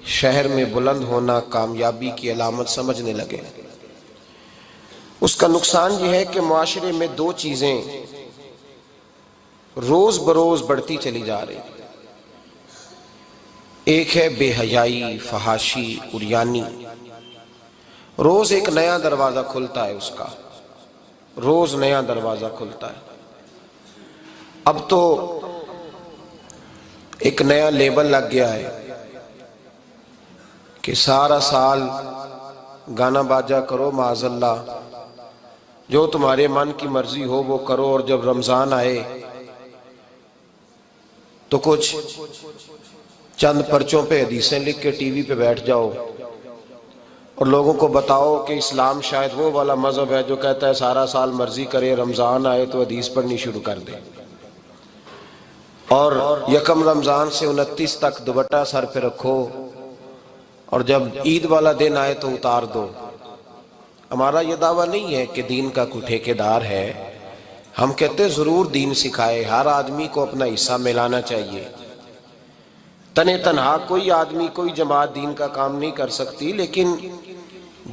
شہر میں بلند ہونا کامیابی کی علامت سمجھنے لگے۔ اس کا نقصان یہ ہے کہ معاشرے میں دو چیزیں روز بروز بڑھتی چلی جا رہی۔ ایک ہے بے حیائی، فحاشی، عریانی۔ روز ایک نیا دروازہ کھلتا ہے اس کا، روز نیا دروازہ کھلتا ہے۔ اب تو ایک نیا لیبل لگ گیا ہے کہ سارا سال گانا باجا کرو، معاذ اللہ جو تمہارے من کی مرضی ہو وہ کرو، اور جب رمضان آئے تو کچھ چند پرچوں پہ حدیثیں لکھ کے ٹی وی پہ بیٹھ جاؤ اور لوگوں کو بتاؤ کہ اسلام شاید وہ والا مذہب ہے جو کہتا ہے سارا سال مرضی کرے، رمضان آئے تو حدیث پڑھنی شروع کر دے، اور یکم رمضان سے 29 تک دوپٹہ سر پہ رکھو، اور جب عید والا دن آئے تو اتار دو۔ ہمارا یہ دعویٰ نہیں ہے کہ دین کا کوئی ٹھیکیدار ہے، ہم کہتے ضرور دین سکھائے، ہر آدمی کو اپنا حصہ ملانا چاہیے۔ تنے تنہا کوئی آدمی کوئی جماعت دین کا کام نہیں کر سکتی، لیکن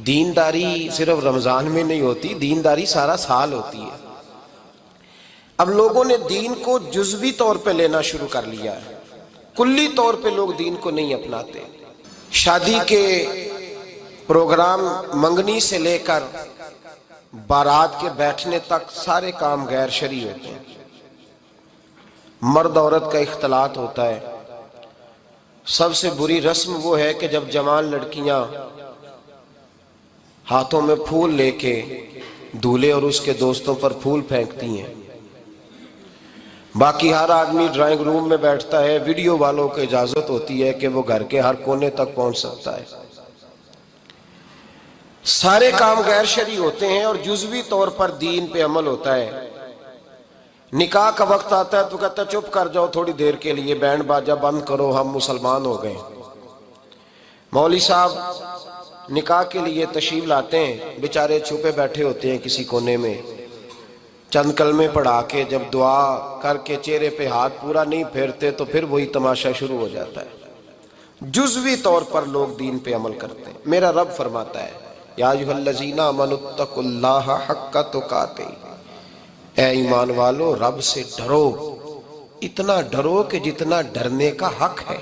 دینداری صرف رمضان میں نہیں ہوتی، دینداری سارا سال ہوتی ہے۔ اب لوگوں نے دین کو جزوی طور پہ لینا شروع کر لیا ہے، کلی طور پہ لوگ دین کو نہیں اپناتے۔ شادی کے پروگرام منگنی سے لے کر بارات کے بیٹھنے تک سارے کام غیر شرعی ہوتے ہیں۔ مرد عورت کا اختلاط ہوتا ہے۔ سب سے بری رسم وہ ہے کہ جب جوان لڑکیاں ہاتھوں میں پھول لے کے دولہے اور اس کے دوستوں پر پھول پھینکتی ہیں، باقی ہر آدمی ڈرائنگ روم میں بیٹھتا ہے، ویڈیو والوں کو اجازت ہوتی ہے کہ وہ گھر کے ہر کونے تک پہنچ سکتا ہے۔ سارے کام غیر شرعی ہوتے ہیں اور جزوی طور پر دین پہ عمل ہوتا ہے۔ نکاح کا وقت آتا ہے تو کہتا ہے چپ کر جاؤ تھوڑی دیر کے لیے، بینڈ باجا بند کرو، ہم مسلمان ہو گئے۔ مولوی صاحب نکاح کے لیے تشریف لاتے ہیں، بیچارے چھپے بیٹھے ہوتے ہیں کسی کونے میں، چند کلمے پڑھا کے جب دعا کر کے چہرے پہ ہاتھ پورا نہیں پھیرتے تو پھر وہی تماشا شروع ہو جاتا ہے۔ جزوی طور پر لوگ دین پہ عمل کرتے ہیں۔ میرا رب فرماتا ہے یا ایھا الذین آمنوا اتقوا اللہ حق تقاتہ، اے ایمان والو رب سے ڈرو، اتنا ڈرو کہ جتنا ڈرنے کا حق ہے۔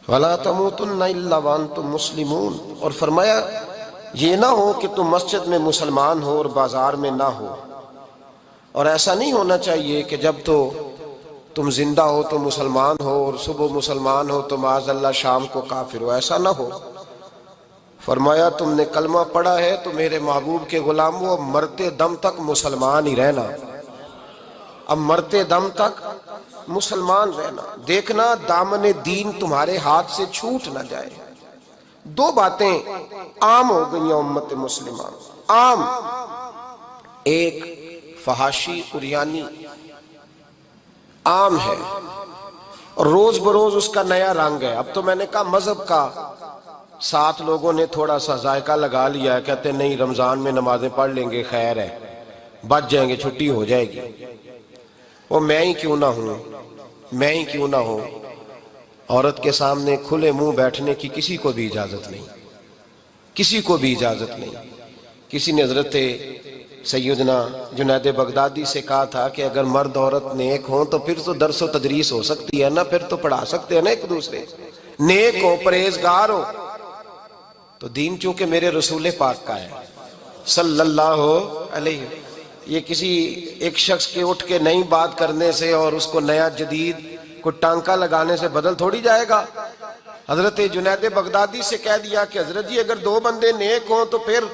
وَلَا تَمُوتُنَّ إِلَّا وَأَنْتُمْ مُسْلِمُونَ، اور فرمایا یہ نہ ہو کہ تم مسجد میں مسلمان ہو اور بازار میں نہ ہو، اور ایسا نہیں ہونا چاہیے کہ جب تو تم زندہ ہو تو مسلمان ہو اور صبح مسلمان ہو تو معاذ اللہ شام کو کافر ہو، ایسا نہ ہو۔ فرمایا تم نے کلمہ پڑھا ہے تو میرے محبوب کے غلام ہو، اب مرتے دم تک مسلمان ہی رہنا، اب مرتے دم تک مسلمان رہنا، دیکھنا دامن دین تمہارے ہاتھ سے چھوٹ نہ جائے۔ دو باتیں عام ہو گئی ہیں امت مسلمہ، عام، ایک فحاشی عریانی عام ہے اور روز بروز اس کا نیا رنگ ہے۔ اب تو میں نے کہا مذہب کا ساتھ لوگوں نے تھوڑا سا ذائقہ لگا لیا ہے، کہتے نہیں رمضان میں نمازیں پڑھ لیں گے، خیر ہے، بچ جائیں گے، چھٹی ہو جائے گی۔ وہ میں ہی کیوں نہ ہوں، میں ہی کیوں نہ ہوں، عورت کے سامنے کھلے منہ بیٹھنے کی کسی کو بھی اجازت نہیں، کسی کو بھی اجازت نہیں۔ کسی نے حضرت سیدنا جنید بغدادی سے کہا تھا کہ اگر مرد عورت نیک ہوں تو پھر تو درس و تدریس ہو سکتی ہے نا، پھر تو پڑھا سکتے ہیں نا ایک دوسرے، نیک ہو پرہیزگار ہو۔ تو دین چونکہ میرے رسول پاک کا ہے صلی اللہ علیہ، یہ کسی ایک شخص کے اٹھ کے نئی بات کرنے سے اور اس کو نیا جدید کو ٹانکا لگانے سے بدل تھوڑی جائے گا۔ حضرت جنید بغدادی سے کہہ دیا کہ حضرت جی اگر دو بندے نیک ہوں تو پھر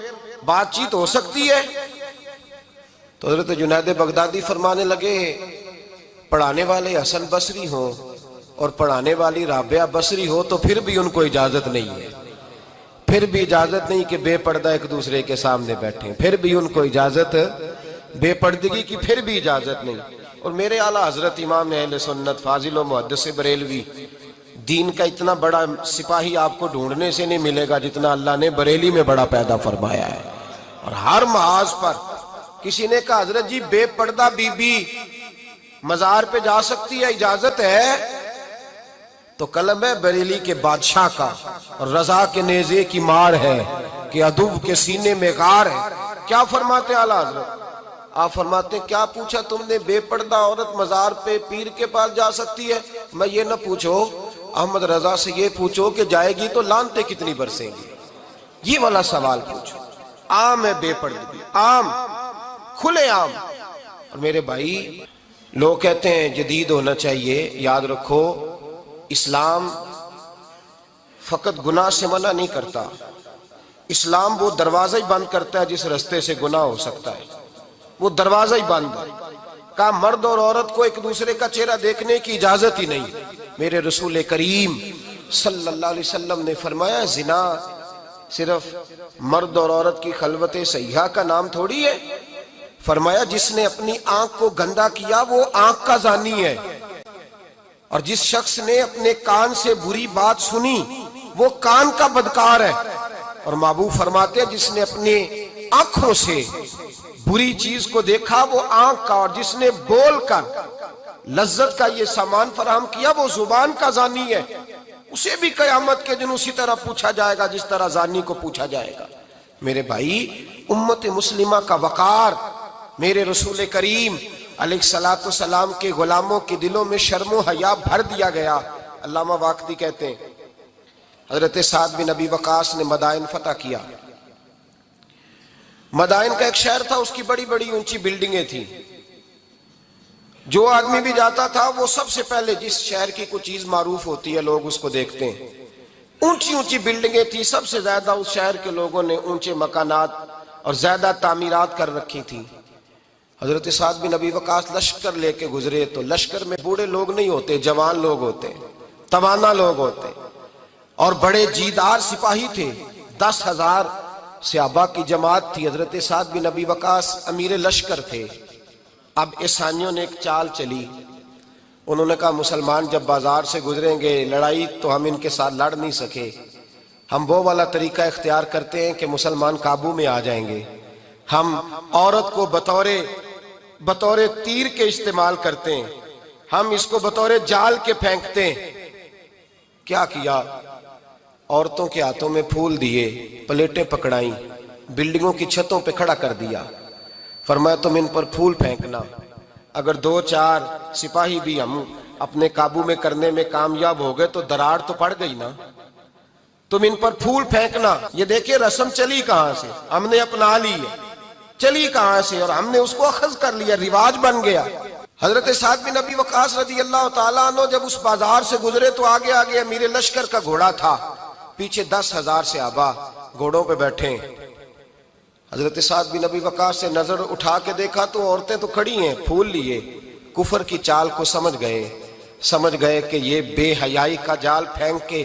بات چیت ہو سکتی ہے۔ تو حضرت جنید بغدادی فرمانے لگے پڑھانے والے حسن بصری ہوں اور پڑھانے والی رابعہ بصری ہو تو پھر بھی ان کو اجازت نہیں ہے، پھر بھی اجازت نہیں کہ بے پردہ ایک دوسرے کے سامنے بیٹھیں، پھر بھی ان کو اجازت، بے پردگی کی پھر بھی اجازت نہیں۔ اور میرے اعلیٰ حضرت امام اہل سنت فاضل و محدث بریلوی، دین کا اتنا بڑا سپاہی آپ کو ڈھونڈنے سے نہیں ملے گا جتنا اللہ نے بریلی میں بڑا پیدا فرمایا ہے۔ اور ہر محاذ پر کسی نے کہا حضرت جی بے پردہ بی بی مزار پہ جا سکتی ہے، اجازت ہے؟ تو قلم ہے بریلی کے بادشاہ کا، رضا کے نیزے کی مار ہے کہ عدو کے سینے میں غار ہے۔ کیا فرماتے ہیں اعلیٰ حضرت؟ آپ فرماتے ہیں کیا پوچھا تم نے، بے پردہ عورت مزار پہ پیر کے پاس جا سکتی ہے؟ میں یہ نہ پوچھو، احمد رضا سے یہ پوچھو کہ جائے گی تو لانتے کتنی برسیں گی، یہ والا سوال پوچھو۔ عام ہے بے پردگی، عام، کھلے عام۔ اور میرے بھائی لوگ کہتے ہیں جدید ہونا چاہیے، یاد رکھو اسلام فقط گناہ سے منع نہیں کرتا، اسلام وہ دروازہ ہی بند کرتا ہے جس رستے سے گناہ ہو سکتا ہے، وہ دروازہ ہی بند ہے۔ کہا مرد اور عورت کو ایک دوسرے کا چہرہ دیکھنے کی اجازت ہی نہیں۔ میرے رسول کریم صلی اللہ علیہ وسلم نے فرمایا زنا صرف مرد اور عورت کی خلوت صحیحہ کا نام تھوڑی ہے، فرمایا جس نے اپنی آنکھ کو گندا کیا وہ آنکھ کا زانی ہے، اور جس شخص نے اپنے کان سے بری بات سنی وہ کان کا بدکار ہے، اور محبوب فرماتے ہیں جس نے اپنے آنکھوں سے بری چیز کو دیکھا وہ آنکھ کا، اور جس نے بول کر لذت کا یہ سامان فراہم کیا وہ زبان کا زانی ہے، اسے بھی قیامت کے دن اسی طرح پوچھا جائے گا جس طرح زانی کو پوچھا جائے گا۔ میرے بھائی امت مسلمہ کا وقار، میرے رسول کریم علیہ السلام کے غلاموں کے دلوں میں شرم و حیا بھر دیا گیا۔ علامہ واقدی کہتے ہیں حضرت سعد بن ابی وقاص نے مدائن فتح کیا۔ مدائن کا ایک شہر تھا، اس کی بڑی بڑی اونچی بلڈنگیں تھیں، جو آدمی بھی جاتا تھا وہ سب سے پہلے جس شہر کی کوئی چیز معروف ہوتی ہے لوگ اس کو دیکھتے ہیں۔ اونچی اونچی بلڈنگیں تھیں، سب سے زیادہ اس شہر کے لوگوں نے اونچے مکانات اور زیادہ تعمیرات کر رکھی تھیں۔ حضرت سعد بن ابی وقاص لشکر لے کے گزرے تو لشکر میں بوڑھے لوگ نہیں ہوتے، جوان لوگ ہوتے، توانا لوگ ہوتے، اور بڑے جیدار سپاہی تھے۔ 10,000 صحابہ کی جماعت تھی، حضرت سعد بن ابی وقاص امیر لشکر تھے۔ اب عیسائیوں نے ایک چال چلی، انہوں نے کہا مسلمان جب بازار سے گزریں گے لڑائی تو ہم ان کے ساتھ لڑ نہیں سکے، ہم وہ والا طریقہ اختیار کرتے ہیں کہ مسلمان قابو میں آ جائیں گے، ہم عورت کو بطور تیر کے استعمال کرتے ہیں، ہم اس کو بطور جال کے پھینکتے ہیں۔ کیا کیا؟ عورتوں کے ہاتھوں میں پھول دیے، پلیٹیں پکڑائیں، بلڈنگوں کی چھتوں پہ کھڑا کر دیا، فرمایا تم ان پر پھول پھینکنا، اگر 2-4 سپاہی بھی ہم اپنے قابو میں کرنے میں کامیاب ہو گئے تو دراڑ تو پڑ گئی نا، تم ان پر پھول پھینکنا۔ یہ دیکھیں رسم چلی کہاں سے، ہم نے اپنا لی ہے، چلی کہاں سے اور ہم نے اس کو اخذ کر لیا، رواج بن گیا۔ حضرت سعد بن ابی وقاص رضی اللہ تعالیٰ عنہ جب اس بازار سے گزرے تو آگے آگے امیر لشکر کا گھوڑا تھا، پیچھے 10,000 صحابہ گھوڑوں پہ بیٹھے ہیں۔ حضرت سعد بن ابی وقاص سے نظر اٹھا کے دیکھا تو عورتیں تو کھڑی ہیں، پھول لیے، کفر کی چال کو سمجھ گئے کہ یہ بے حیائی کا جال پھینک کے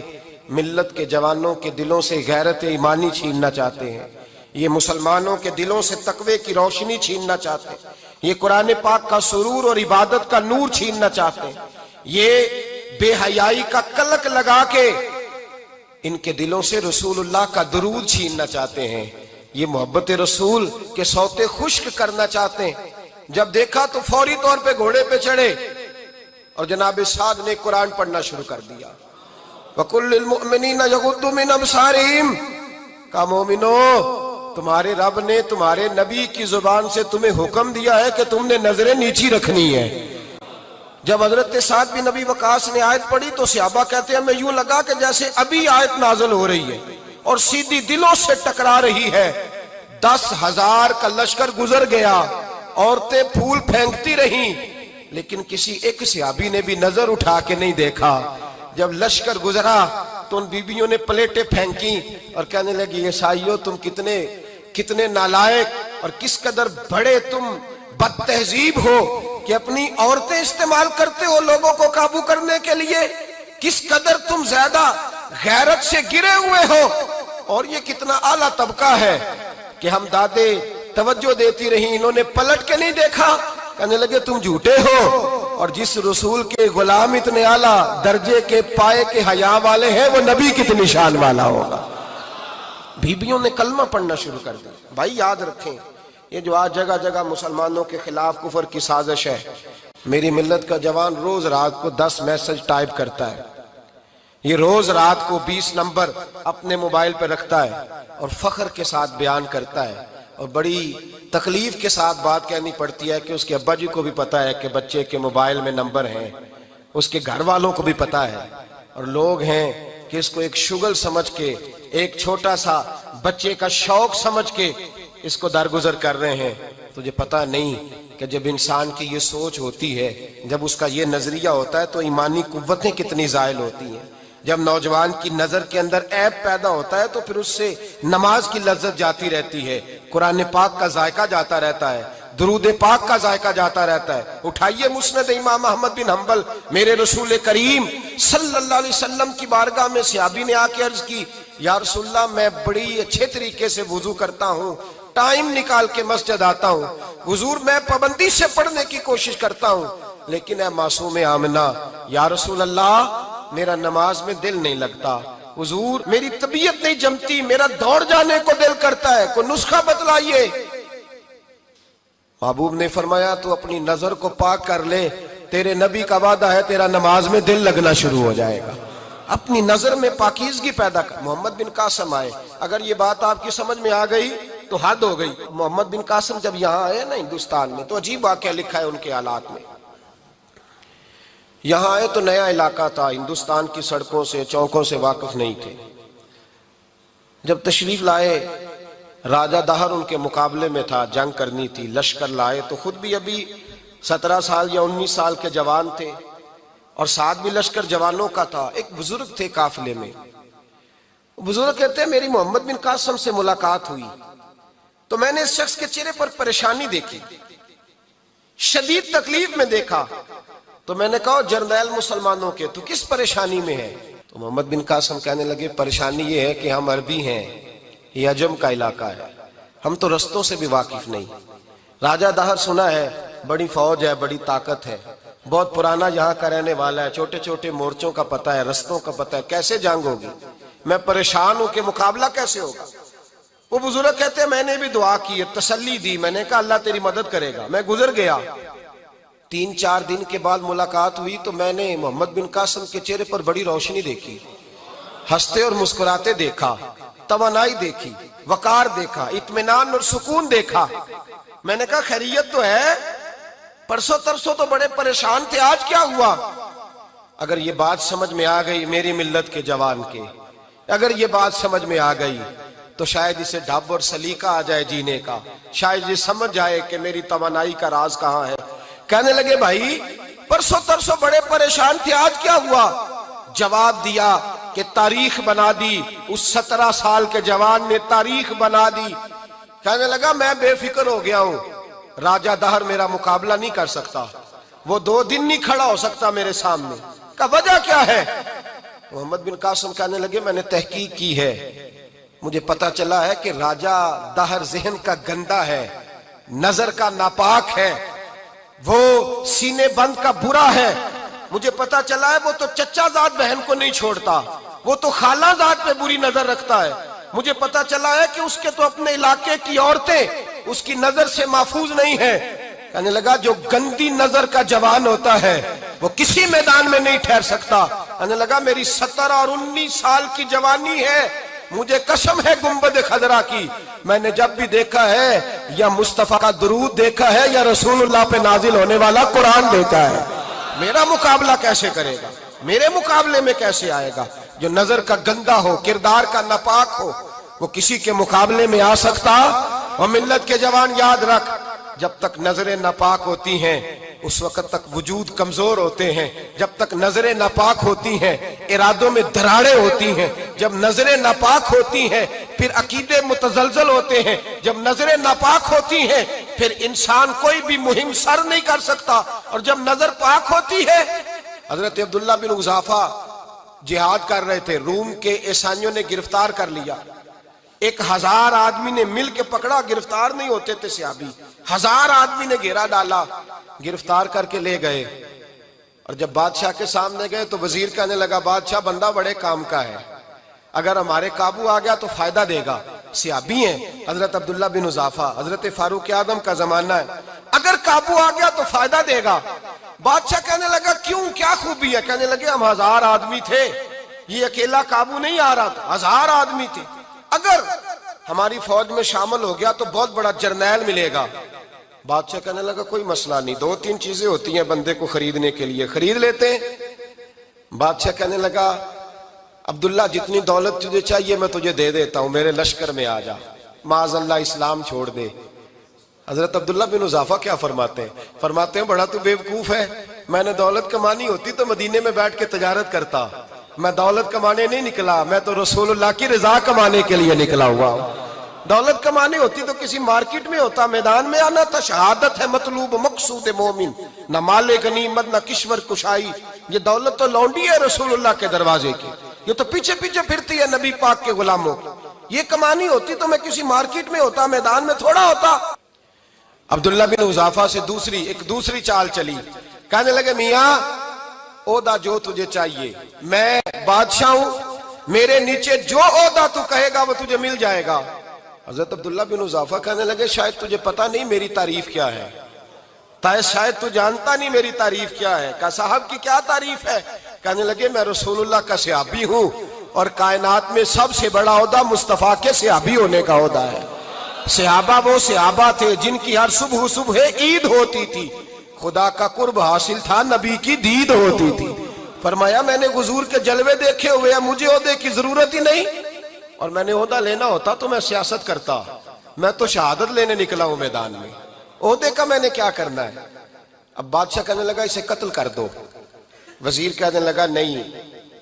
ملت کے جوانوں کے دلوں سے غیرت ایمانی چھیننا چاہتے ہیں، یہ مسلمانوں کے دلوں سے تقوی کی روشنی چھیننا چاہتے ہیں، یہ قرآن پاک کا سرور اور عبادت کا نور چھیننا چاہتے ہیں، یہ بے حیائی کا کلک لگا کے ان کے دلوں سے رسول اللہ کا درود چھیننا چاہتے ہیں، یہ محبت رسول کے سوتے خشک کرنا چاہتے ہیں۔ جب دیکھا تو فوری طور پہ گھوڑے پہ چڑھے اور جناب سعد نے قرآن پڑھنا شروع کر دیا۔ وَقُلْ لِلْمُؤْمِنِينَ يَغُضُّوا مِنْ أَبْصَارِهِمْ، کہا مومنو تمہارے رب نے تمہارے نبی کی زبان سے تمہیں حکم دیا ہے کہ تم نے نظریں نیچی رکھنی ہے۔ جب حضرت سعد بن ابی وقاص نے آیت پڑھی تو صحابہ کہتے ہیں ہمیں یوں لگا کہ جیسے ابھی آیت نازل ہو رہی ہے اور سیدھی دلوں سے ٹکرا رہی ہے۔ 10,000 کا لشکر گزر گیا، عورتیں پھول پھینکتی رہیں، لیکن کسی ایک صحابی نے بھی نظر اٹھا کے نہیں دیکھا۔ جب لشکر گزرا تو ان بیبیوں نے پلیٹیں پھینکی اور کہنے لگی عیسائیوں تم کتنے نالائق اور کس قدر بڑے تم بد تہذیب ہو کہ اپنی عورتیں استعمال کرتے ہو لوگوں کو قابو کرنے کے لیے، کس قدر تم زیادہ غیرت سے گرے ہوئے ہو، اور یہ کتنا اعلیٰ طبقہ ہے کہ ہم دادے توجہ دیتی رہیں، انہوں نے پلٹ کے نہیں دیکھا، کہنے لگے تم جھوٹے ہو، اور جس رسول کے غلام اتنے اعلیٰ درجے کے پائے کے حیا والے ہیں وہ نبی کتنی شان والا ہوگا۔ بیبیوں نے کلمہ پڑھنا شروع کر دیا۔ بھائی یاد رکھیں یہ جو آج جگہ جگہ مسلمانوں کے خلاف کفر کی سازش ہے، میری ملت کا جوان روز رات کو 10 میسج ٹائپ کرتا ہے، یہ روز رات کو 20 نمبر اپنے موبائل پہ رکھتا ہے اور فخر کے ساتھ بیان کرتا ہے، اور بڑی تکلیف کے ساتھ بات کہنی پڑتی ہے کہ اس کے ابا جی کو بھی پتا ہے کہ بچے کے موبائل میں نمبر ہیں، اس کے گھر والوں کو بھی پتا ہے، اور لوگ ہیں کہ اس کو ایک شغل سمجھ کے، ایک چھوٹا سا بچے کا شوق سمجھ کے اس کو درگزر کر رہے ہیں۔ تجھے پتا نہیں کہ جب انسان کی یہ سوچ ہوتی ہے، جب اس کا یہ نظریہ ہوتا ہے تو ایمانی قوتیں کتنی زائل ہوتی ہیں۔ جب نوجوان کی نظر کے اندر عیب پیدا ہوتا ہے تو پھر اس سے نماز کی لذت جاتی رہتی ہے، قرآن پاک کا ذائقہ جاتا رہتا ہے، درود پاک کا ذائقہ جاتا رہتا ہے۔ اٹھائیے مسند امام احمد بن حنبل، میرے رسول کریم صلی اللہ علیہ وسلم کی بارگاہ میں صحابی نے آ کے عرض کی، یا رسول اللہ میں بڑی اچھے طریقے سے وضو کرتا ہوں، ٹائم نکال کے مسجد آتا ہوں، حضور میں پابندی سے پڑھنے کی کوشش کرتا ہوں، لیکن اے معصوم آمنہ، یا رسول اللہ میرا نماز میں دل نہیں لگتا، حضور میری طبیعت نہیں جمتی، میرا دوڑ جانے کو دل کرتا ہے، کوئی نسخہ بتلائیے۔ محبوب نے فرمایا تو اپنی نظر کو پاک کر لے، تیرے نبی کا وعدہ ہے تیرا نماز میں دل لگنا شروع ہو جائے گا۔ اپنی نظر میں پاکیزگی پیدا کر۔ محمد بن قاسم آئے، اگر یہ بات آپ کی سمجھ میں آ گئی تو حد ہو گئی۔ محمد بن قاسم جب یہاں آئے نا ہندوستان میں، تو عجیب واقعہ لکھا ہے ان کے حالات میں۔ یہاں آئے تو نیا علاقہ تھا، ہندوستان کی سڑکوں سے چوکوں سے واقف نہیں تھے۔ جب تشریف لائے، راجہ دہر ان کے مقابلے میں تھا، جنگ کرنی تھی، لشکر لائے تو خود بھی ابھی 17 سال یا 19 سال کے جوان تھے، اور ساتھ بھی لشکر جوانوں کا تھا۔ ایک بزرگ تھے قافلے میں، بزرگ کہتے ہیں میری محمد بن قاسم سے ملاقات ہوئی تو میں نے اس شخص کے چہرے پر پریشانی دیکھی، شدید تکلیف میں دیکھا، تو میں نے کہا جرنیل مسلمانوں کے تو کس پریشانی میں ہے؟ تو محمد بن قاسم کہنے لگے پریشانی یہ ہے کہ ہم عربی ہیں، یہ عجم کا علاقہ ہے، ہم تو رستوں سے بھی واقف نہیں۔ راجہ دہر سنا ہے بڑی فوج ہے، بڑی طاقت ہے، بہت پرانا یہاں کا رہنے والا ہے، چھوٹے چھوٹے مورچوں کا پتہ ہے، رستوں کا پتہ ہے، کیسے جنگ ہوگی؟ میں پریشان ہوں کہ مقابلہ کیسے ہوگا؟ وہ بزرگ کہتے ہیں میں نے بھی دعا کی، تسلی دی، میں نے کہا اللہ تیری مدد کرے گا۔ میں گزر گیا، 3-4 دن کے بعد ملاقات ہوئی تو میں نے محمد بن قاسم کے چہرے پر بڑی روشنی دیکھی، ہنستے اور مسکراتے دیکھا، توانائی دیکھی، وقار دیکھا، اطمینان اور سکون دیکھا۔ میں نے کہا خیریت تو ہے، پرسوں ترسوں تو بڑے پریشان تھے، آج کیا ہوا؟ اگر یہ بات سمجھ میں آ گئی میری ملت کے جوان کے، اگر یہ بات سمجھ میں آ گئی تو شاید اسے ڈھب اور سلیقہ آ جائے جینے کا، شاید یہ سمجھ جائے کہ میری توانائی کا راز کہاں ہے۔ کہنے لگے بھائی پرسوں ترسوں بڑے پریشان تھے، آج کیا ہوا؟ جواب دیا کہ تاریخ بنا دی، اس 17 سال کے جوان نے تاریخ بنا دی۔ کہنے لگا میں بے فکر ہو گیا ہوں، راجہ دہر میرا مقابلہ نہیں کر سکتا، وہ 2 دن نہیں کھڑا ہو سکتا میرے سامنے۔ کہا وجہ کیا ہے؟ محمد بن قاسم کہنے لگے میں نے تحقیق کی ہے، مجھے پتا چلا ہے کہ راجہ دہر ذہن کا گندا ہے، نظر کا ناپاک ہے، وہ سینے بند کا برا ہے۔ مجھے پتا چلا ہے وہ تو چچا زاد بہن کو نہیں چھوڑتا، وہ تو خالہ زاد پہ بری نظر رکھتا ہے۔ مجھے پتا چلا ہے کہ اس کے تو اپنے علاقے کی عورتیں اس کی نظر سے محفوظ نہیں ہیں۔ کہنے لگا جو گندی نظر کا جوان ہوتا ہے وہ کسی میدان میں نہیں ٹھہر سکتا۔ کہنے لگا میری 17 اور 19 سال کی جوانی ہے، مجھے قسم ہے گنبد خضرا کی، میں نے جب بھی دیکھا ہے یا مصطفیٰ کا درود دیکھا ہے یا رسول اللہ پہ نازل ہونے والا قرآن دیکھا ہے۔ میرا مقابلہ کیسے کرے گا؟ میرے مقابلے میں کیسے آئے گا؟ جو نظر کا گندا ہو، کردار کا ناپاک ہو، وہ کسی کے مقابلے میں آ سکتا؟ اور ملت کے جوان یاد رکھ، جب تک نظریں ناپاک ہوتی ہیں اس وقت تک وجود کمزور ہوتے ہیں، جب تک نظریں ناپاک ہوتی ہیں ارادوں میں دراڑیں ہوتی ہیں، جب نظریں ناپاک ہوتی ہیں پھر عقیدے متزلزل ہوتے ہیں، جب نظریں ناپاک ہوتی ہیں پھر انسان کوئی بھی مہم سر نہیں کر سکتا، اور جب نظر پاک ہوتی ہے۔ حضرت عبداللہ بن حذافہ جہاد کر رہے تھے، روم کے عیسائیوں نے گرفتار کر لیا، 1000 آدمی نے مل کے پکڑا، گرفتار نہیں ہوتے تھے صحابی، 1000 آدمی نے گھیرا ڈالا، گرفتار کر کے لے گئے، اور جب بادشاہ کے سامنے گئے تو وزیر کہنے لگا بادشاہ بندہ بڑے کام کا ہے، اگر ہمارے قابو آ گیا تو فائدہ دے گا۔ صحابی ہیں حضرت عبداللہ بن حذافہ، حضرت فاروق اعظم کا زمانہ ہے، اگر قابو آ گیا تو فائدہ دے گا۔ بادشاہ کہنے لگا کیوں، کیا خوبی ہے؟ کہنے لگے ہم 1000 آدمی تھے یہ اکیلا قابو نہیں آ رہا تھا، 1000 آدمی تھے. اگر ہماری فوج میں شامل ہو گیا تو بہت بڑا جرنیل ملے گا. بادشاہ کہنے لگا کوئی مسئلہ نہیں، 2-3 چیزیں ہوتی ہیں بندے کو خریدنے کے لیے، خرید لیتے ہیں. بادشاہ کہنے لگا عبداللہ جتنی دولت تجھے چاہیے میں تجھے دے دیتا ہوں، میرے لشکر میں آ جا، معاذ اللہ اسلام چھوڑ دے. حضرت عبداللہ بن حذافہ کیا فرماتے ہیں بڑا تو بیوقوف ہے، میں نے دولت کمانی ہوتی تو مدینے میں بیٹھ کے تجارت کرتا. میں دولت کمانے نہیں نکلا، میں تو رسول اللہ کی رضا کمانے کے لیے نکلا ہوا ہوں. دولت کمانے ہوتی تو کسی مارکیٹ میں ہوتا، میدان میں آنا تھا. شہادت ہے مطلوب مقصود مومن، نہ مال غنیمت نہ کشور کشائی. یہ دولت تو لونڈی ہے رسول اللہ کے دروازے کی، یہ تو پیچھے پیچھے پھرتی ہے نبی پاک کے غلاموں. یہ کمانی ہوتی تو میں کسی مارکیٹ میں ہوتا، میدان میں تھوڑا ہوتا. عبداللہ بن حذافہ سے ایک دوسری چال چلی. کہنے لگے میاں عہدہ جو تجھے چاہیے، میں بادشاہ ہوں، میرے نیچے جو عہدہ تو کہے گا وہ تجھے مل جائے گا. حضرت عبداللہ بن حذافہ کہنے لگے شاید تجھے پتہ نہیں میری تعریف کیا ہے، شاید تو جانتا نہیں میری تعریف کیا ہے. کہا صاحب کی کیا تعریف ہے؟ کہنے لگے میں رسول اللہ کا صحابی ہوں، اور کائنات میں سب سے بڑا عہدہ مصطفیٰ کے صحابی ہونے کا عہدہ ہے. صحابہ وہ صحابہ تھے جن کی ہر صبح عید ہوتی تھی، خدا کا قرب حاصل تھا، نبی کی دید ہوتی تھی. فرمایا میں نے حضور کے جلوے دیکھے ہوئے ہیں، مجھے عہدے کی ضرورت ہی نہیں، اور میں نے عہدہ لینا ہوتا تو میں سیاست کرتا، میں تو شہادت لینے نکلا ہوں میدان میں، عہدے کا میں نے کیا کرنا ہے. اب بادشاہ کہنے لگا اسے قتل کر دو. وزیر کہنے لگا نہیں،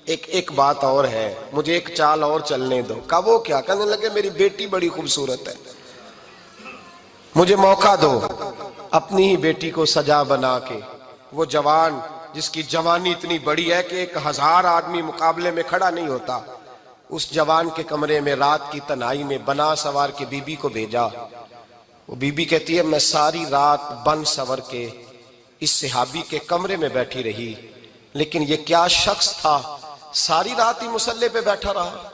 ایک بات اور ہے، مجھے ایک چال اور چلنے دو. کہا وہ کیا؟ کہنے لگے میری بیٹی بڑی خوبصورت ہے، مجھے موقع دو اپنی ہی بیٹی کو سجا بنا کے. وہ جوان جس کی جوانی اتنی بڑی ہے کہ 1000 آدمی مقابلے میں کھڑا نہیں ہوتا، اس جوان کے کمرے میں رات کی تنہائی میں بنا سوار کے بی بی کو بھیجا. وہ بی بی کہتی ہے میں ساری رات بن سور کے اس صحابی کے کمرے میں بیٹھی رہی، لیکن یہ کیا شخص تھا، ساری رات ہی مصلے پہ بیٹھا رہا،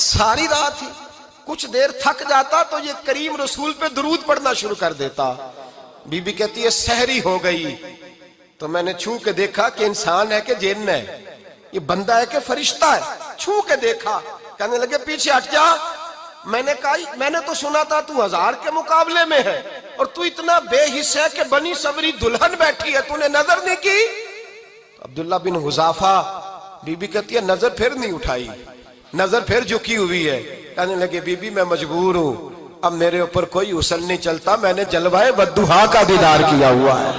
ساری رات ہی. کچھ دیر تھک جاتا تو یہ کریم رسول پہ درود پڑھنا شروع کر دیتا. بی بی کہتی ہے سحری ہو گئی تو میں نے چھو کے دیکھا کہ انسان ہے کہ جن ہے، یہ بندہ ہے کہ فرشتہ ہے. چھو کے دیکھا. کہنے لگے پیچھے ہٹ جا. میں نے کہا میں نے تو سنا تھا تو 1000 کے مقابلے میں ہے، اور تو اتنا بے حس ہے کہ بنی سوری دلہن بیٹھی ہے، تو نے نظر نہیں کی. عبداللہ بن حذافہ، بی بی کہتی ہے نظر پھر نہیں اٹھائی، نظر پھر جھکی ہوئی ہے. کہنے لگے بی بی میں مجبور ہوں، اب میرے اوپر کوئی حسن نہیں چلتا، میں نے جلوہ والضحیٰ کا دیدار کیا ہوا ہے،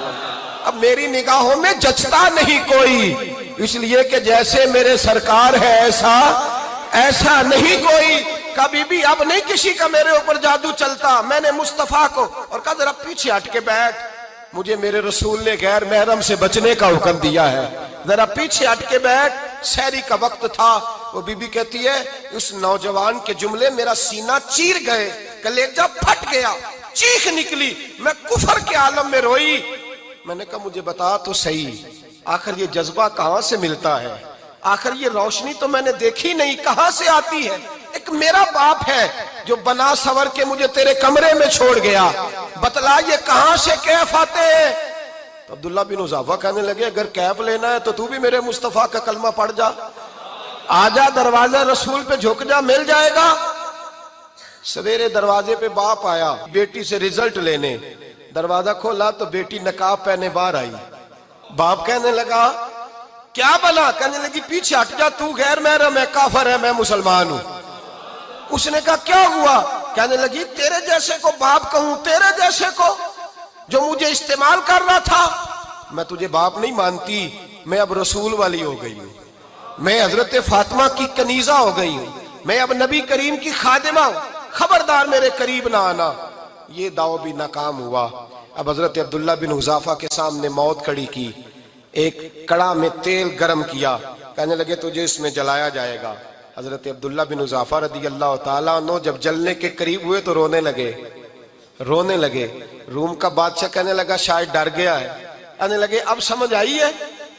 اب میری نگاہوں میں جچتا نہیں کوئی، اس لیے کہ جیسے میرے سرکار ہے ایسا نہیں کوئی. کبھی بھی اب نہیں کسی کا میرے اوپر جادو چلتا، میں نے مصطفیٰ کو. اور کہا ذرا پیچھے ہٹ کے بیٹھ، مجھے میرے رسول نے غیر محرم سے بچنے کا حکم دیا ہے، ذرا پیچھے ہٹ کے بیٹھ. سحری کا وقت تھا. وہ بی بی کہتی ہے اس نوجوان کے جملے میرا سینہ چیر گئے، کلیجہ پھٹ گیا، چیخ نکلی، میں کفر کے عالم میں روئی. میں نے کہا مجھے بتا تو صحیح، آخر یہ جذبہ کہاں سے ملتا ہے، آخر یہ روشنی تو میں نے دیکھی نہیں، کہاں سے آتی ہے؟ ایک میرا باپ ہے جو بنا سور کے مجھے تیرے کمرے میں چھوڑ گیا، بتلا یہ کہاں سے کیف آتے ہیں؟ تو عبداللہ بن حذافہ کہنے لگے اگر کیف لینا ہے تو بھی میرے مصطفیٰ کا کلمہ پڑھ جا، آجا دروازہ رسول پہ جھک جا، مل جائے گا. سویرے دروازے پہ باپ آیا بیٹی سے رزلٹ لینے، دروازہ کھولا تو بیٹی نقاب پہنے باہر آئی. باپ کہنے لگا کیا بنا؟ کہنے لگی پیچھے ہٹ جا، تو غیر محرم ہے، کافر ہے، میں مسلمان ہوں. اس نے کہا کیا ہوا؟ کہنے لگی تیرے جیسے کو باپ کہوں، تیرے جیسے کو جو مجھے استعمال کر رہا تھا، میں تجھے باپ نہیں مانتی، میں اب رسول والی ہو گئی ہوں، میں حضرت فاطمہ کی کنیزہ ہو گئی ہوں، میں اب نبی کریم کی خادمہ ہوں، خبردار میرے قریب نہ آنا. یہ دعو بھی ناکام ہوا. اب حضرت عبداللہ بن حذافہ کے سامنے موت کھڑی کی، ایک کڑا میں تیل گرم کیا، کہنے لگے تجھے اس میں جلایا جائے گا. حضرت عبداللہ بن حذافہ رضی اللہ تعالیٰ عنہ جب جلنے کے قریب ہوئے تو رونے لگے. روم کا بادشاہ کہنے لگا شاید ڈر گیا ہے. کہنے لگے اب سمجھ آئی ہے،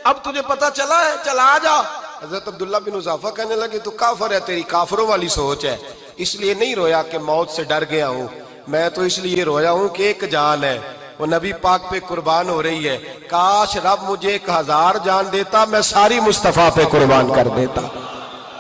اب تجھے پتا چلا ہے، چلا آ جا. حضرت عبداللہ بن حذافہ کہنے لگے تو کافر ہے، تیری کافروں والی سوچ ہے، اس لیے نہیں رویا کہ موت سے ڈر گیا ہوں، میں تو اس لیے رویا ہوں کہ ایک جان ہے، وہ نبی پاک پہ قربان ہو رہی ہے. کاش رب مجھے 1000 جان دیتا، میں ساری مصطفیٰ پہ قربان کر دیتا.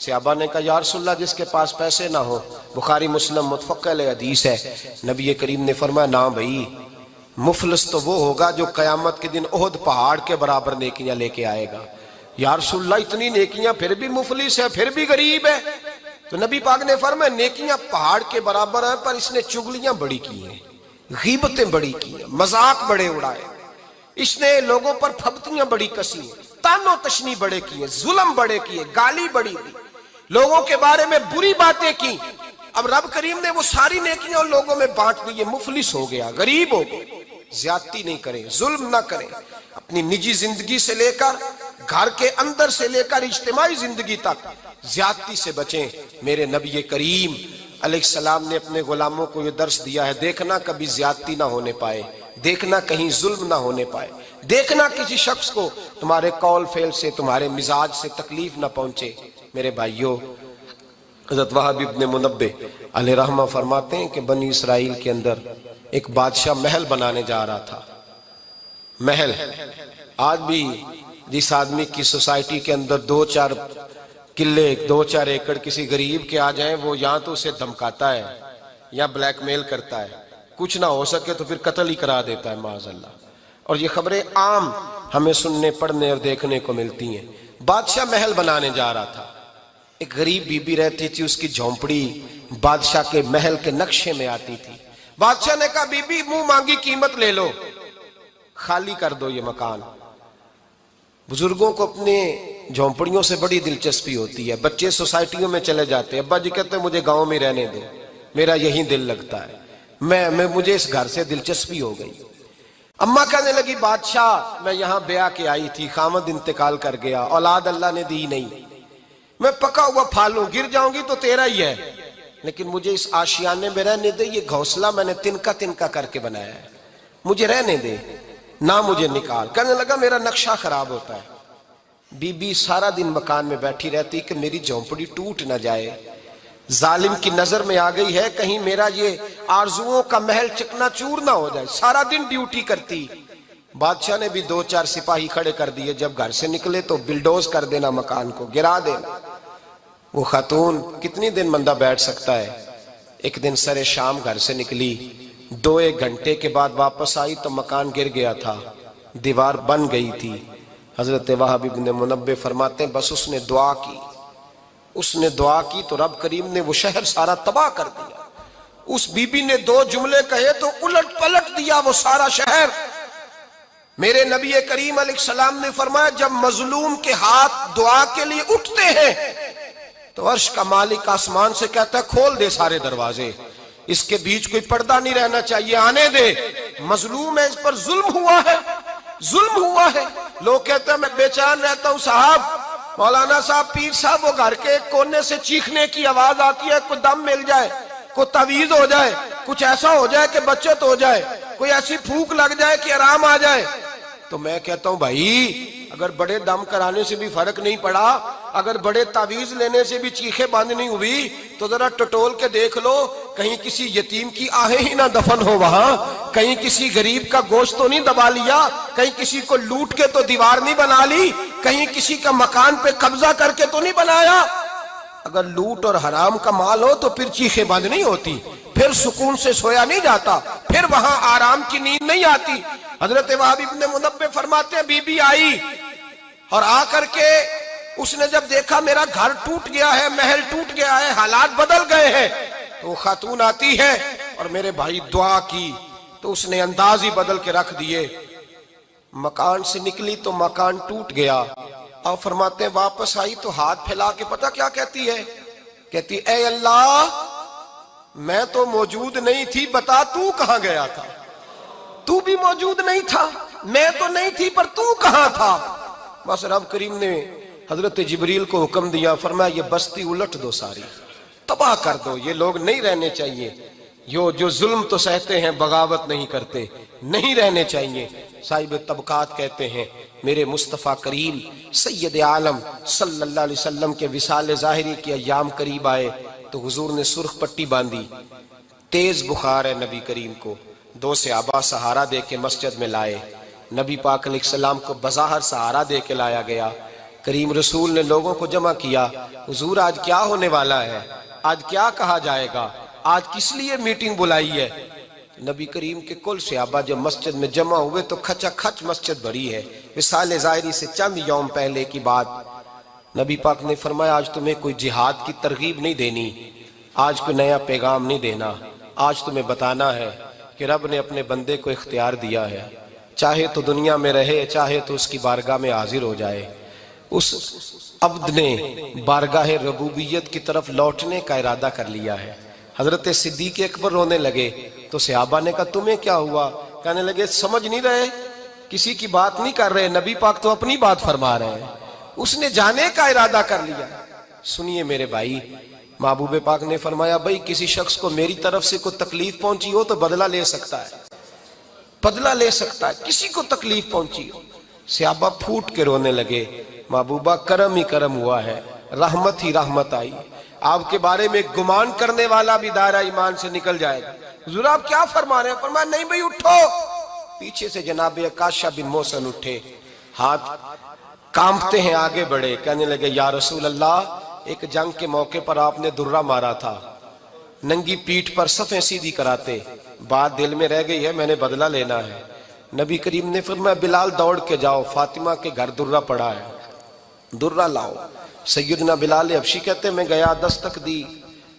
صحابہ نے کہا یا رسول اللہ جس کے پاس پیسے نہ ہو، بخاری مسلم متفق علیہ حدیث ہے، نبی کریم نے فرمایا نا بھائی، مفلس تو وہ ہوگا جو قیامت کے دن احد پہاڑ کے برابر نیکیاں لے کے آئے گا۔ یا رسول اللہ اتنی نیکیاں پھر بھی مفلس ہے، پھر بھی غریب ہے؟ تو نبی پاک نے فرمایا نیکیاں پہاڑ کے برابر ہیں، پر اس نے چگلیاں بڑی کی ہیں، غیبتیں بڑی کی ہیں، مذاق بڑے اڑائے، اس نے لوگوں پر پھبتیاں بڑی کسی ہیں، تان و تشنی بڑے کیے، ظلم بڑے کیے، گالی بڑی دی، لوگوں کے بارے میں بری باتیں کی۔ اب رب کریم نے وہ ساری نیکیاں ان لوگوں میں بانٹ دی، مفلس ہو گیا، غریب ہو گیا۔ زیادتی نہیں کریں، ظلم نہ کریں، اپنی نجی زندگی سے لے کر گھر کے اندر سے لے کر اجتماعی زندگی تک زیادتی سے بچیں۔ میرے نبی کریم علیہ السلام نے اپنے غلاموں کو یہ درس دیا ہے، دیکھنا کبھی زیادتی نہ ہونے پائے، دیکھنا کہیں ظلم نہ ہونے پائے، دیکھنا کسی شخص کو تمہارے قول فعل سے، تمہارے مزاج سے تکلیف نہ پہنچے۔ میرے بھائیوں، حضرت وہب ابن منبہ علیہ رحمہ فرماتے ہیں کہ بنی اسرائیل کے اندر ایک بادشاہ محل بنانے جا رہا تھا۔ محل آج بھی جس آدمی کی سوسائٹی کے اندر 2-4 قلعے 2-4 ایکڑ کسی غریب کے آ جائیں، وہ یا تو اسے دھمکاتا ہے یا بلیک میل کرتا ہے، کچھ نہ ہو سکے تو پھر قتل ہی کرا دیتا ہے معاذ اللہ۔ اور یہ خبریں عام ہمیں سننے پڑھنے اور دیکھنے کو ملتی ہیں۔ بادشاہ محل بنانے جا رہا تھا، ایک غریب بی بی رہتی تھی، اس کی جھونپڑی بادشاہ کے محل کے نقشے میں آتی تھی۔ بادشاہ نے کہا بی بی منہ مانگی قیمت لے لو، خالی کر دو یہ مکان۔ بزرگوں کو اپنے جھونپڑیوں سے بڑی دلچسپی ہوتی ہے، بچے سوسائٹیوں میں چلے جاتے ہیں، ابا جی کہتے ہیں مجھے گاؤں میں رہنے دو، میرا یہی دل لگتا ہے، مجھے اس گھر سے دلچسپی ہو گئی۔ اماں کہنے لگی بادشاہ میں یہاں بیاہ کے آئی تھی، خامد انتقال کر گیا، اولاد اللہ نے دی نہیں، میں پکا ہوا پھالوں، گر جاؤں گی تو تیرا ہی ہے، لیکن مجھے اس آشیانے میں رہنے دے، یہ گھونسلہ میں نے تنکا تنکا کر کے بنایا ہے، مجھے رہنے دے، نہ مجھے نکال۔ کہنے لگا میرا نقشہ خراب ہوتا ہے۔ بی بی سارا دن مکان میں بیٹھی رہتی کہ میری جھونپڑی ٹوٹ نہ جائے، ظالم کی نظر میں آ گئی ہے کہیں میرا یہ آرزوؤں کا محل چکنا چور نہ ہو جائے، سارا دن ڈیوٹی کرتی۔ بادشاہ نے بھی 2-4 سپاہی کھڑے کر دیے، جب گھر سے نکلے تو بلڈوز کر دینا، مکان کو گرا دینا۔ وہ خاتون کتنی دن بندہ بیٹھ سکتا ہے؟ ایک دن سر شام گھر سے نکلی، 2-1 گھنٹے کے بعد واپس آئی تو مکان گر گیا تھا، دیوار بن گئی تھی۔ حضرت وہب ابن منبہ فرماتے ہیں بس اس نے دعا کی، اس نے دعا کی تو رب کریم نے وہ شہر سارا تباہ کر دیا۔ اس بی بی نے 2 جملے کہے تو الٹ پلٹ دیا وہ سارا شہر۔ میرے نبی کریم علیہ السلام نے فرمایا جب مظلوم کے ہاتھ دعا کے لیے اٹھتے ہیں تو عرش کا مالک آسمان سے کہتا ہے کھول دے سارے دروازے، اس کے بیچ کوئی پردہ نہیں رہنا چاہیے، آنے دے، مظلوم ہے، اس پر ظلم ہوا ہے، ظلم ہوا ہے۔ لوگ کہتے ہیں میں بے چین رہتا ہوں صاحب، مولانا صاحب، پیر صاحب، وہ گھر کے ایک کونے سے چیخنے کی آواز آتی ہے، کوئی دم مل جائے، کوئی تعویذ ہو جائے، کچھ ایسا ہو جائے کہ بچت ہو جائے، کوئی ایسی پھونک لگ جائے کہ آرام آ جائے۔ تو میں کہتا ہوں بھائی اگر بڑے دم کرانے سے بھی فرق نہیں پڑا، اگر بڑے تعویذ لینے سے بھی چیخیں بند نہیں ہوئی، تو ذرا ٹٹول کے دیکھ لو کہیں کسی یتیم کی آہیں ہی نہ دفن ہو وہاں، کہیں کسی غریب کا گوشت تو نہیں دبا لیا، کہیں کسی کو لوٹ کے تو دیوار نہیں بنا لی، کہیں کسی کا مکان پہ قبضہ کر کے تو نہیں بنایا۔ اگر لوٹ اور حرام کا مال ہو تو پھر چیخیں بند نہیں ہوتی، پھر سکون سے سویا نہیں جاتا، پھر وہاں آرام کی نیند نہیں آتی۔ حضرت وہب ابن منبہ فرماتے ہیں بی بی آئی اور آ کر کے اس نے جب دیکھا میرا گھر ٹوٹ گیا ہے، محل ٹوٹ گیا ہے، حالات بدل گئے ہیں، تو خاتون آتی ہے اور میرے بھائی دعا کی تو اس نے انداز ہی بدل کے رکھ دیے۔ مکان سے نکلی تو مکان ٹوٹ گیا، اور فرماتے ہیں واپس آئی تو ہاتھ پھیلا کے پتہ کیا کہتی ہے؟ کہتی اے اللہ میں تو موجود نہیں تھی، بتا تو کہاں گیا تھا؟ تو بھی موجود نہیں تھا، میں تو نہیں تھی، پر تو کہاں تھا؟ بس رب کریم نے حضرت جبریل کو حکم دیا، فرمایا یہ بستی الٹ دو، ساری تباہ کر دو، یہ لوگ نہیں رہنے چاہیے، جو ظلم تو سہتے ہیں بغاوت نہیں کرتے، نہیں رہنے چاہیے۔ صاحب طبقات کہتے ہیں میرے مصطفیٰ کریم سید عالم صلی اللہ علیہ وسلم کے وصال ظاہری کے ایام قریب آئے تو حضور نے سرخ پٹی باندھی، تیز بخار ہے نبی کریم کو، 2 صحابہ سہارا دے کے مسجد میں لائے، نبی پاک علیہ السلام کو بظاہر سہارا دے کے لایا گیا، کریم رسول نے لوگوں کو جمع کیا، حضور آج کیا ہونے والا ہے، آج کیا کہا جائے گا، آج کس لیے میٹنگ بلائی ہے؟ نبی کریم کے کل صحابہ جب مسجد میں جمع ہوئے تو کھچا کھچ مسجد بھری ہے۔ وصال ظاہری سے چند یوم پہلے کی بات، نبی پاک نے فرمایا آج تمہیں کوئی جہاد کی ترغیب نہیں دینی، آج کوئی نیا پیغام نہیں دینا، آج تمہیں بتانا ہے کہ رب نے اپنے بندے کو اختیار دیا ہے، چاہے تو دنیا میں رہے، چاہے تو اس کی بارگاہ میں حاضر ہو جائے۔ اس عبد نے بارگاہ ربوبیت کی طرف لوٹنے کا ارادہ کر لیا ہے۔ حضرت صدیق اکبر رونے لگے تو صحابہ نے کہا تمہیں کیا ہوا؟ کہنے لگے سمجھ نہیں رہے، کسی کی بات نہیں کر رہے، نبی پاک تو اپنی بات فرما رہے ہیں، اس نے جانے کا ارادہ کر لیا۔ سنیے میرے بھائی، محبوب پاک نے فرمایا بھائی کسی شخص کو میری طرف سے کوئی تکلیف پہنچی ہو تو بدلہ لے سکتا ہے، بدلہ لے سکتا ہے، کسی کو تکلیف پہنچی ہو۔ صحابہ پھوٹ کے رونے لگے، محبوبہ کرم ہی کرم ہوا ہے، رحمت ہی رحمت آئی، آپ کے بارے میں گمان کرنے والا بھی دائرہ ایمان سے نکل جائے گا۔ حضور آپ کیا فرما رہے ہیں؟ فرمایا نہیں بھئی اٹھو۔ پیچھے سے جناب عکاشہ بن محصن اٹھے، ہاتھ کانپتے ہیں، آگے بڑھے، کہنے لگے یا رسول اللہ ایک جنگ کے موقع پر آپ نے درہ مارا تھا، ننگی پیٹھ پر صفیں سیدھی کراتے، بات دل میں رہ گئی ہے، میں نے بدلہ لینا ہے۔ نبی کریم نے فرمایا بلال دوڑ کے جاؤ، فاطمہ کے گھر درہ پڑا ہے، درہ لاؤ۔ سیدنا بلال حبشی کہتے میں گیا، دستک دی،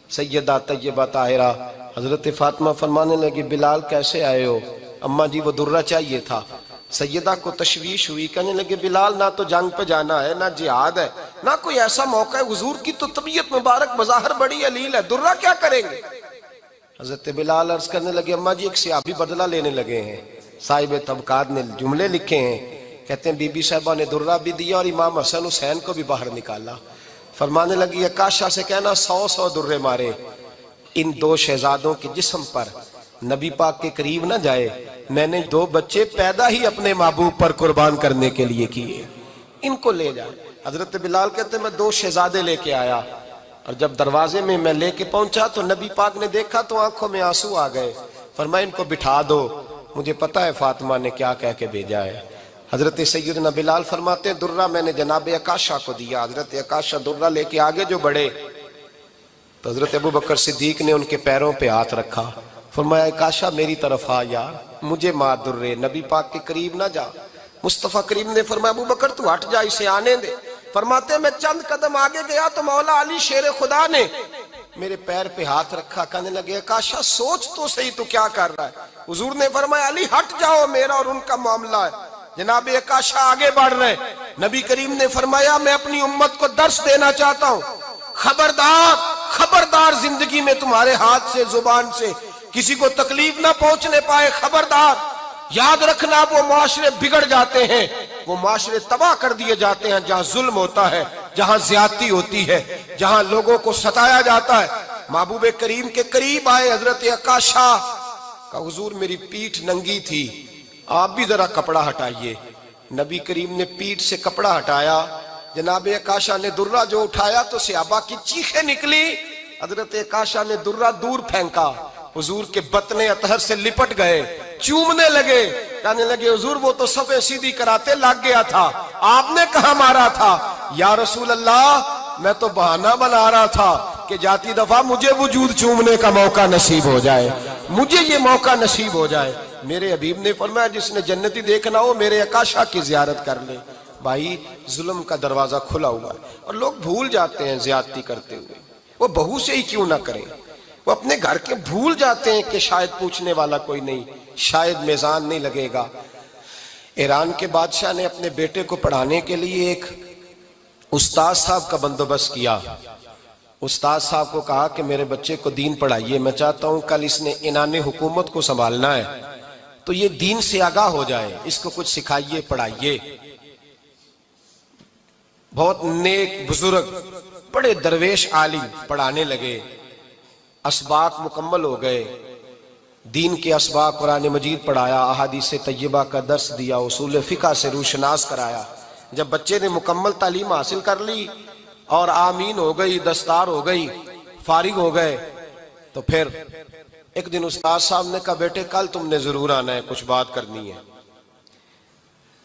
سیدہ طیبہ طاہرہ حضرت فاطمہ فرمانے لگی بلال کیسے آئے ہو؟ اماں جی وہ درہ چاہیے تھا۔ سیدہ کو تشویش ہوئی، کہنے لگے بلال نہ تو جنگ پہ جانا ہے، نہ جہاد ہے، نہ کوئی ایسا موقع ہے، حضور کی تو طبیعت مبارک بظاہر بڑی علیل ہے، درہ کیا کریں گے؟ حضرت بلال عرض کرنے لگے اماں جی ایک صحابی بدلہ لینے لگے ہیں، صاحب طبقات نے جملے لکھے ہیں، کہتے ہیں بی بی صاحبہ نے درہ بھی دیا اور امام حسن حسین کو بھی باہر نکالا۔ فرمانے لگی عکاشہ سے کہنا 100 درے مارے، ان دو شہزادوں کے جسم پر نبی پاک کے قریب نہ جائے، میں نے 2 بچے پیدا ہی اپنے محبوب پر قربان کرنے کے لیے کیے، ان کو لے جائے۔ حضرت بلال کہتے ہیں میں 2 شہزادے لے کے آیا، اور جب دروازے میں میں لے کے پہنچا تو نبی پاک نے دیکھا تو آنکھوں میں آنسو آ گئے، فرمایا ان کو بٹھا دو، مجھے پتا ہے فاطمہ نے کیا کہہ کے بھیجا ہے۔ حضرت سیدنا بلال فرماتے ہیں درہ میں نے جناب عکاشہ کو دیا، حضرت عکاشہ درہ لے کے آگے جو بڑھے تو حضرت ابو بکر صدیق نے ان کے پیروں پہ ہاتھ رکھا، فرمایا عکاشہ میری طرف آ یار، مجھے مار درے، نبی پاک کے قریب نہ جا۔ مصطفیٰ کریم نے فرمایا ابو بکر تو ہٹ جا، اسے آنے دے۔ فرماتے ہیں میں چند قدم آگے گیا تو مولا علی شیر خدا نے میرے پیر پہ ہاتھ رکھا، کہنے لگے عکاشہ سوچ تو صحیح تو کیا کر رہا ہے؟ حضور نے فرمایا علی ہٹ جاؤ، میرا اور ان کا معاملہ ہے۔ جناب عکاشہ آگے بڑھ رہے، نبی کریم نے فرمایا میں اپنی امت کو درس دینا چاہتا ہوں، خبردار خبردار زندگی میں تمہارے ہاتھ سے زبان سے کسی کو تکلیف نہ پہنچنے پائے، خبردار یاد رکھنا وہ معاشرے بگڑ جاتے ہیں، وہ معاشرے تباہ کر دیے جاتے ہیں جہاں ظلم ہوتا ہے، جہاں زیادتی ہوتی ہے، جہاں لوگوں کو ستایا جاتا ہے۔ محبوب کریم کے قریب آئے حضرت عکاشہ کا حضور میری پیٹھ ننگی تھی، آپ بھی ذرا کپڑا ہٹائیے۔ نبی کریم نے پیٹھ سے کپڑا ہٹایا، جناب عکاشہ نے درہ جو اٹھایا تو صحابہ کی چیخیں نکلی، حضرت عکاشہ نے درہ دور پھینکا، حضور کے بطن اطہر سے لپٹ گئے، چومنے لگے، کہنے لگے حضور وہ تو صفیں سیدھی کراتے لگ گیا تھا، آپ نے کہاں مارا تھا؟ یا رسول اللہ میں تو بہانہ بنا رہا تھا کہ جاتی دفعہ مجھے وجود چومنے کا موقع نصیب ہو جائے، مجھے یہ موقع نصیب ہو جائے۔ میرے حبیب نے فرمایا جس نے جنتی دیکھنا ہو میرے عکاشہ کی زیارت کر لے۔ بھائی ظلم کا دروازہ کھلا ہوا ہے اور لوگ بھول جاتے ہیں زیادتی کرتے ہوئے، وہ بہو سے ہی کیوں نہ کریں، وہ اپنے گھر کے بھول جاتے ہیں کہ شاید پوچھنے والا کوئی نہیں، شاید میزان نہیں لگے گا۔ ایران کے بادشاہ نے اپنے بیٹے کو پڑھانے کے لیے ایک استاد صاحب کا بندوبست کیا، استاد صاحب کو کہا کہ میرے بچے کو دین پڑھائیے، میں چاہتا ہوں کل اس نے عنان حکومت کو سنبھالنا ہے تو یہ دین سے آگاہ ہو جائے، اس کو کچھ سکھائیے پڑھائیے۔ بہت نیک بزرگ بڑے درویش عالم پڑھانے لگے، اسباق مکمل ہو گئے، دین کے اسباق قرآن مجید پڑھایا، احادیث طیبہ کا درس دیا، اصول فقہ سے روشناس کرایا۔ جب بچے نے مکمل تعلیم حاصل کر لی اور آمین ہو گئی، دستار ہو گئی، فارغ ہو گئے تو پھر ایک دن استاد صاحب نے کہا بیٹے کل تم نے ضرور آنا ہے، کچھ بات کرنی ہے۔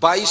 22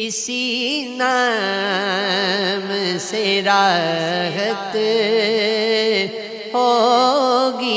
اسی نام سے راحت ہوگی